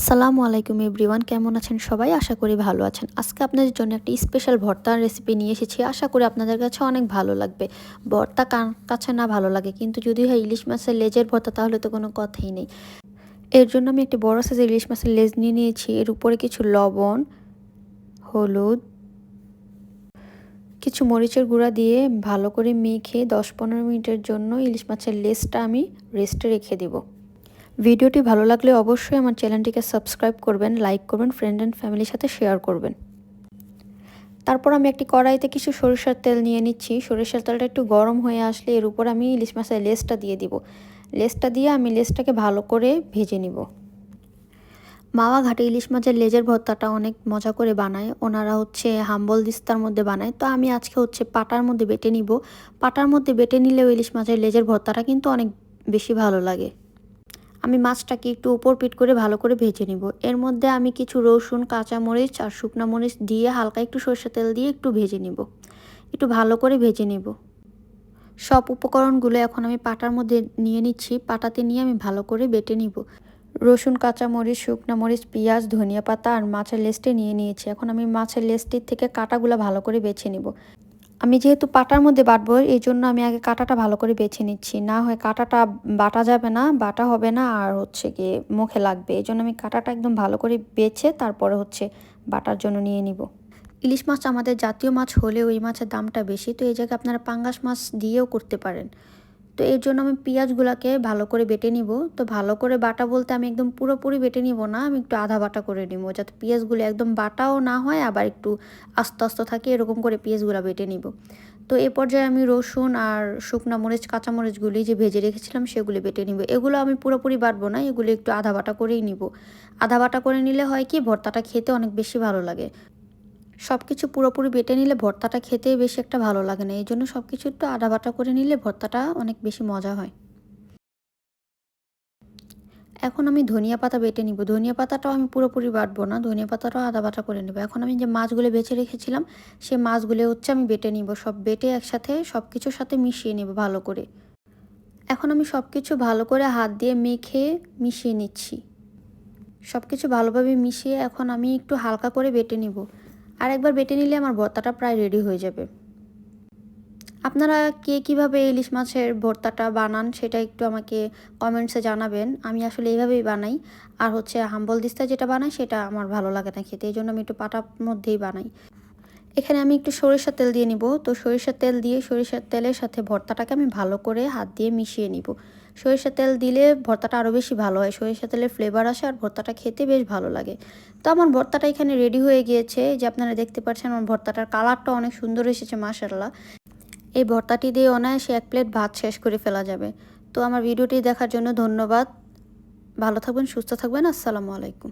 আসসালামু আলাইকুম এভরিওয়ান, কেমন আছেন সবাই? আশা করি ভালো আছেন। আজকে আপনাদের জন্য একটি স্পেশাল ভর্তার রেসিপি নিয়ে এসেছি। আশা করি আপনাদের কাছে অনেক ভালো লাগবে। ভর্তা কার কাছে না ভালো লাগে, কিন্তু যদি হয় ইলিশ মাছের লেজের ভর্তা তাহলে তো কোনো কথাই নেই। এর জন্য আমি একটি বড় সাইজের ইলিশ মাছের লেজ নিয়ে নিয়েছি। এর উপরে কিছু লবণ, হলুদ, কিছু মরিচের গুঁড়া দিয়ে ভালো করে মেখে 10-15 মিনিটের জন্য ইলিশ মাছের লেজটা আমি রেস্টে রেখে দেবো। ভিডিওটি ভালো লাগলে অবশ্যই আমার চ্যানেলটিকে সাবস্ক্রাইব করবেন, লাইক করবেন, ফ্রেন্ড অ্যান্ড ফ্যামিলির সাথে শেয়ার করবেন। তারপর আমি একটি কড়াইতে কিছু সরিষার তেল নিয়ে নিচ্ছি। সরিষার তেলটা একটু গরম হয়ে আসলে এর উপর আমি ইলিশ মাছের লেজটা দিয়ে দিব। লেজটা দিয়ে আমি লেজটাকে ভালো করে ভেজে নিব। মাওয়া ঘাটে ইলিশ মাছের লেজের ভর্তাটা অনেক মজা করে বানায়। ওনারা হাম্বল দিস্তার মধ্যে বানায়, তো আমি আজকে পাটার মধ্যে বেটে নিব। পাটার মধ্যে বেটে নিলেও ইলিশ মাছের লেজের ভর্তাটা কিন্তু অনেক বেশি ভালো লাগে। আমি মাছটাকে একটু উপর পিট করে ভালো করে ভেজে নিব। এর মধ্যে আমি কিছু রসুন, কাঁচামরিচ আর শুকনো মরিচ দিয়ে হালকা একটু সরষের তেল দিয়ে একটু ভেজে নিব। একটু ভালো করে ভেজে নিব। সব উপকরণগুলো এখন আমি পাটার মধ্যে নিয়ে নিচ্ছি। পাটাতে নিয়ে আমি ভালো করে বেটে নিব। রসুন, কাঁচামরিচ, শুকনো মরিচ, পেঁয়াজ, ধনিয়া পাতা আর মাছের লেজটি নিয়ে নিয়েছি। এখন আমি মাছের লেজটির থেকে কাঁটাগুলো ভালো করে বেছে নিব। আমি যেহেতু পাটার মধ্যে বাটবো, এই জন্য আমি আগে কাঁটাটা ভালো করে বেছে নিচ্ছি। না হয় কাঁটাটা বাটা যাবে না, বাটা হবে না, আর গিয়ে মুখে লাগবে। এই জন্য আমি কাঁটাটা একদম ভালো করে বেছে তারপরে বাটার জন্য নিয়ে নিব। ইলিশ মাছ আমাদের জাতীয় মাছ হলেও এই মাছের দামটা বেশি, তো এই জায়গায় আপনারা পাঙ্গাস মাছ দিয়েও করতে পারেন। তো এর জন্য আমি পেঁয়াজগুলোকে ভালো করে বেটে নিব। তো ভালো করে বাটা বলতে আমি একদম পুরোপুরি বেটে নিব না, আমি একটু আধা বাটা করে নিব, যাতে পেঁয়াজগুলো একদম বাটাও না হয় আবার একটু আস্তে আস্তে থাকে, এরকম করে পেঁয়াজগুলো বেটে নিব। তো এ পর্যায়ে আমি রসুন আর শুকনো মরিচ, কাঁচামরিচগুলি যে ভেজে রেখেছিলাম সেগুলি বেটে নিব। এগুলো আমি পুরোপুরি বাটবো না, এগুলো একটু আধা বাটা করেই নিব। আধা বাটা করে নিলে হয় কি, ভর্তাটা খেতে অনেক বেশি ভালো লাগে। সব কিছু পুরোপুরি বেটে নিলে ভর্তাটা খেতে বেশি একটা ভালো লাগে না, এই জন্য সব কিছু একটু আধা বাটা করে নিলে ভর্তাটা অনেক বেশি মজা হয়। এখন আমি ধনিয়া পাতা বেটে নিব। ধনিয়া পাতাটাও আমি পুরোপুরি বাটবো না, ধনিয়া পাতাটাও আধা বাটা করে নেব। এখন আমি যে মাছগুলো বেছে রেখেছিলাম সেই মাছগুলো আমি বেটে নিব। সব বেটে একসাথে সব কিছুর সাথে মিশিয়ে নেব ভালো করে। এখন আমি সব কিছু ভালো করে হাত দিয়ে মেখে মিশিয়ে নিচ্ছি। সব কিছু ভালোভাবে মিশিয়ে এখন আমি একটু হালকা করে বেটে নিব। আর একবার বেটে নিলে আমার ভর্তাটা প্রায় রেডি হয়ে যাবে। আপনারা কে কীভাবে ইলিশ মাছের ভর্তাটা বানান সেটা একটু আমাকে কমেন্টসে জানাবেন। আমি আসলে এইভাবেই বানাই। আর হাম্বল দিস্তা যেটা বানাই সেটা আমার ভালো লাগে না খেতে, এই জন্য আমি একটু পাটার মধ্যেই বানাই। এখানে আমি একটু সরিষার তেল দিয়ে নিব। তো সরিষার তেল দিয়ে সরিষার তেলের সাথে ভর্তাটাকে আমি ভালো করে হাত দিয়ে মিশিয়ে নিব। সরিষার তেল দিলে ভর্তাটা আরও বেশি ভালো হয়, সরিষার তেলের ফ্লেভার আসে আর ভর্তাটা খেতে বেশ ভালো লাগে। তো আমার ভর্তাটা এখানে রেডি হয়ে গিয়েছে, যে আপনারা দেখতে পাচ্ছেন আমার ভর্তাটার কালারটা অনেক সুন্দর এসেছে মাশাআল্লাহ। এই ভর্তাটি দিয়ে অনায়াসে 1 প্লেট ভাত শেষ করে ফেলা যাবে। তো আমার ভিডিওটি দেখার জন্য ধন্যবাদ। ভালো থাকবেন, সুস্থ থাকবেন। আসসালামু আলাইকুম।